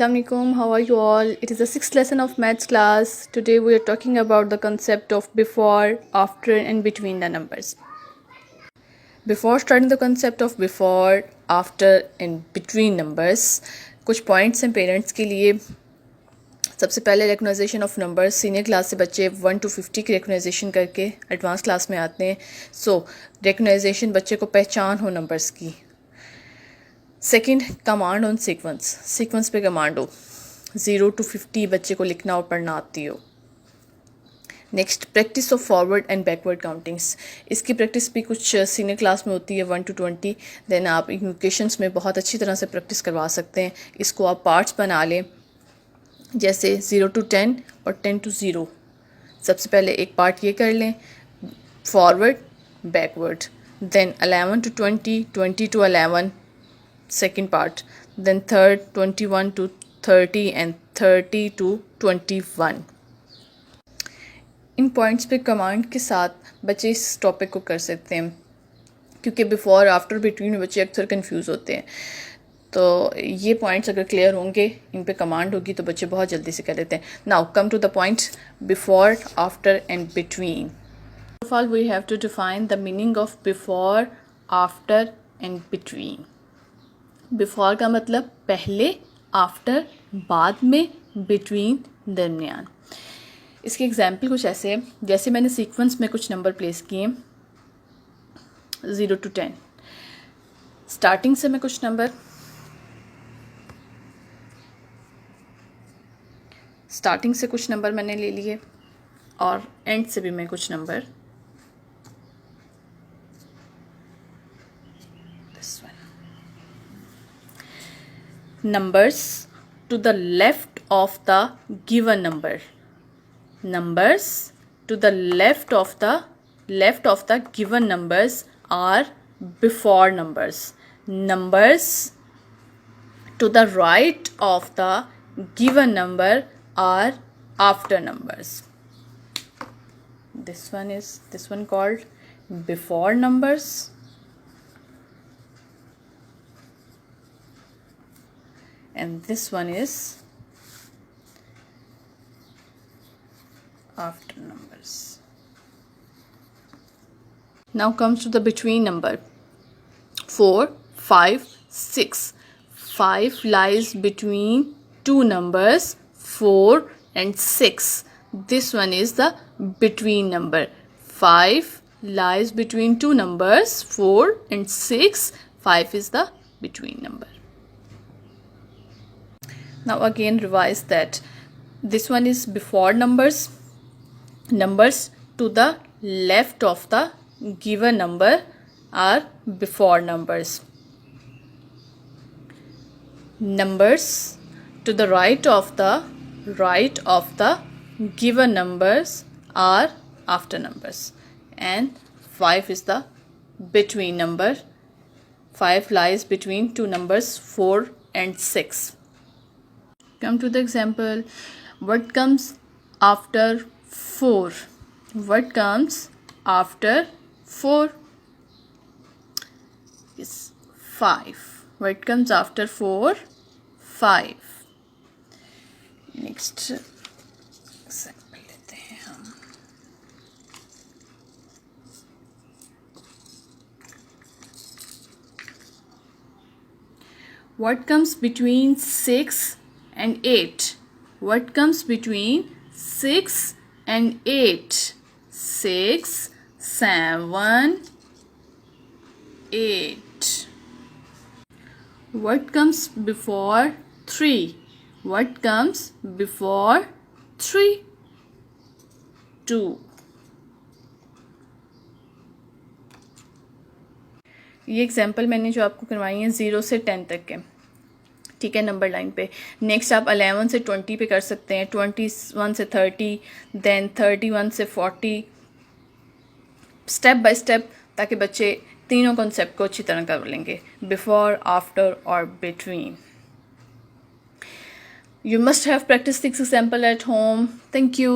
Assalamu alaikum, how are you all? It is the sixth lesson of maths class. Today we are talking about the concept of before, after and between the numbers. Before starting the concept of before, after and between numbers, कुछ points हैं parents के लिए. सबसे पहले रेकग्नाइजेशन of numbers. Senior class से बच्चे 1 to 50 की रेकग्नाइजेशन करके एडवांस क्लास में आते हैं. सो रेकग्नाइजेशन बच्चे को पहचान हो नंबर्स की. सेकंड, कमांड ऑन सीक्वेंस पे कमांड हो. 0 to 50 बच्चे को लिखना और पढ़ना आती हो. Next, practice of forward and backward countings. इसकी प्रैक्टिस भी कुछ सीनियर क्लास में होती है 1 to 20. देन आप इक्वेशंस में बहुत अच्छी तरह से प्रैक्टिस करवा सकते हैं. इसको आप पार्ट्स बना लें, जैसे 0 to 10 और 10 to 0. सबसे पहले एक पार्ट ये कर लें, forward backward. Then 11 to 20, 20 to 11 second part, then third 21 to 30 and 30 to 21. In points पे कमांड के साथ बच्चे इस टॉपिक को कर सकते हैं, क्योंकि बिफोर आफ्टर बिटवीन में बच्चे अक्सर कंफ्यूज होते हैं. तो ये पॉइंट्स अगर क्लियर होंगे, इन पे कमांड होगी तो बच्चे बहुत जल्दी से कर लेते हैं. Now come to the point before, after and between. First of all we have to define the meaning of before, after and between. Before का मतलब पहले, आफ्टर बाद में, बिटवीन दरमियान. इसके एग्जाम्पल कुछ ऐसे हैं, जैसे मैंने सीक्वेंस में कुछ नंबर प्लेस किए 0 to 10. स्टार्टिंग से मैं कुछ नंबर मैंने ले लिए और एंड से भी मैं कुछ number numbers to the left of the given number. Numbers to the left of the given numbers are before numbers. Numbers to the right of the given number are after numbers. This one called before numbers. And this one is after numbers. Now comes to the between number. 4, 5, 6. 5 lies between two numbers 4 and 6. This one is the between number. 5 lies between two numbers 4 and 6. 5 is the between number. Now again revise that. This one is before numbers. Numbers to the left of the given number are before numbers. Numbers to the right of the given numbers are after numbers. And 5 is the between number. 5 lies between two numbers 4 and 6. Come to the example. What comes after 4? What comes after 4? Is 5. What comes after 4? 5. Next example लेते हैं हम. What comes between 6 and 8? What comes between 6 and 8? 6, 7, 8. What comes before 3? What comes before 3? 2. ये example मैंने जो आपको करवाई है 0 से 10 तक के, ठीक है, नंबर लाइन पे. नेक्स्ट आप 11 से 20 पे कर सकते हैं, 21 से 30, देन 31 से 40, स्टेप बाय स्टेप, ताकि बच्चे तीनों कॉन्सेप्ट को अच्छी तरह कर लेंगे, बिफोर, आफ्टर और between. You must have practice this example at home. Thank you.